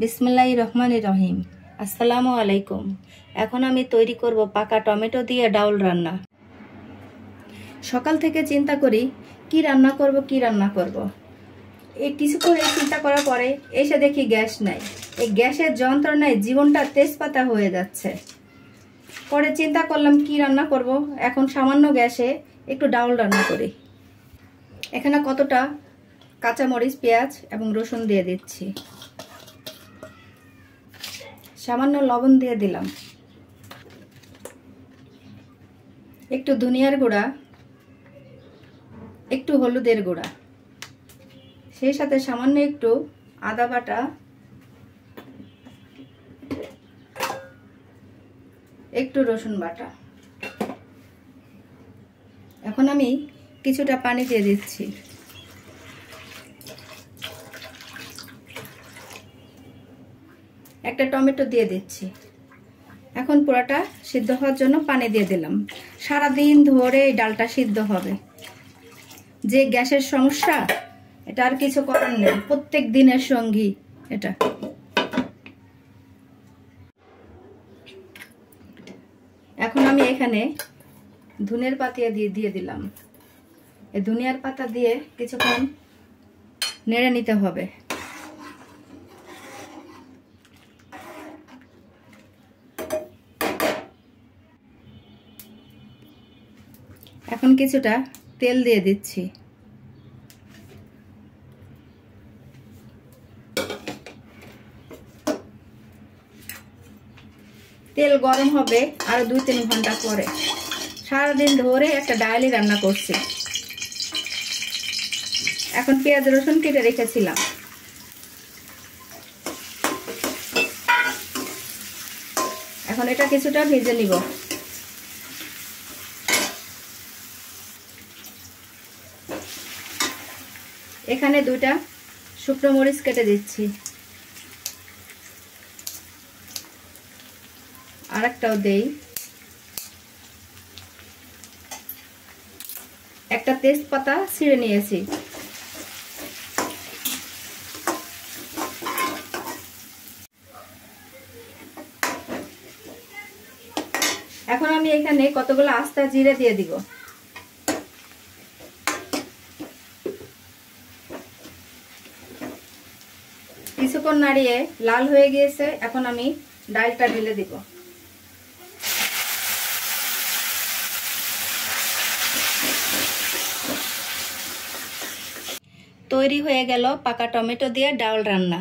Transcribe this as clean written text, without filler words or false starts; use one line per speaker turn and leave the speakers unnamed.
বিসমিল্লাহির রহমানির রহিম। আসসালামু আলাইকুম। এখন আমি তৈরি করব পাকা টমেটো দিয়ে ডাউল রান্না। সকাল থেকে চিন্তা করি কি রান্না করব। এই কিছু করে চিন্তা করার পরে এসে দেখি গ্যাস নাই। এই গ্যাসের যন্ত্রণায় জীবনটা তেজপাতা হয়ে যাচ্ছে। পরে চিন্তা করলাম কি রান্না করব। এখন সামান্য গ্যাসে একটু ডাউল রান্না করি। এখানে কতটা কাঁচামরিচ, পেঁয়াজ এবং রসুন দিয়ে দিচ্ছি। সামান্য লবণ দিয়ে দিলাম, একটু ধনিয়ার গুঁড়া, একটু হলুদের গুঁড়া, সেই সাথে সামান্য একটু আদা বাটা, একটু রসুন বাটা। এখন আমি কিছুটা পানি দিয়ে দিচ্ছি। একটা টমেটো দিয়ে দিচ্ছি। এখন পুরোটা সিদ্ধ হওয়ার জন্য পানি দিয়ে দিলাম। সারাদিন ধরে এই ডালটা সিদ্ধ হবে। যে গ্যাসের সমস্যা, এটা আর কিছু করার নেই, প্রত্যেক দিনের সঙ্গী এটা। এখন আমি এখানে ধনিয়ার পাতা দিয়ে দিলাম। এই ধনিয়ার পাতা দিয়ে কিছুক্ষণ নেড়ে নিতে হবে। এখন কিছুটা তেল দিয়ে দিচ্ছি। তেল গরম হবে আরো 2-3 ঘন্টা পরে। সারাদিন ধরে একটা ডালি রান্না করছি। এখন পেঁয়াজ রসুন কেটে রেখেছিলাম। এখন এটা কিছুটা ভেজে নিব। এখানে 2টা শুকনো মরিচ কেটে দিচ্ছি, আরেকটাও দেই। একটা তেজপাতা ছিঁড়ে নিয়েছি। এখন আমি এখানে কতগুলো আস্তা জিরে দিয়ে দিব। কিছুক্ষণ নাড়িয়ে লাল হয়ে গিয়েছে। এখন আমি ডালটা ঢেলে দিব। তৈরি হয়ে গেল পাকা টমেটো দিয়ে ডাউল রান্না।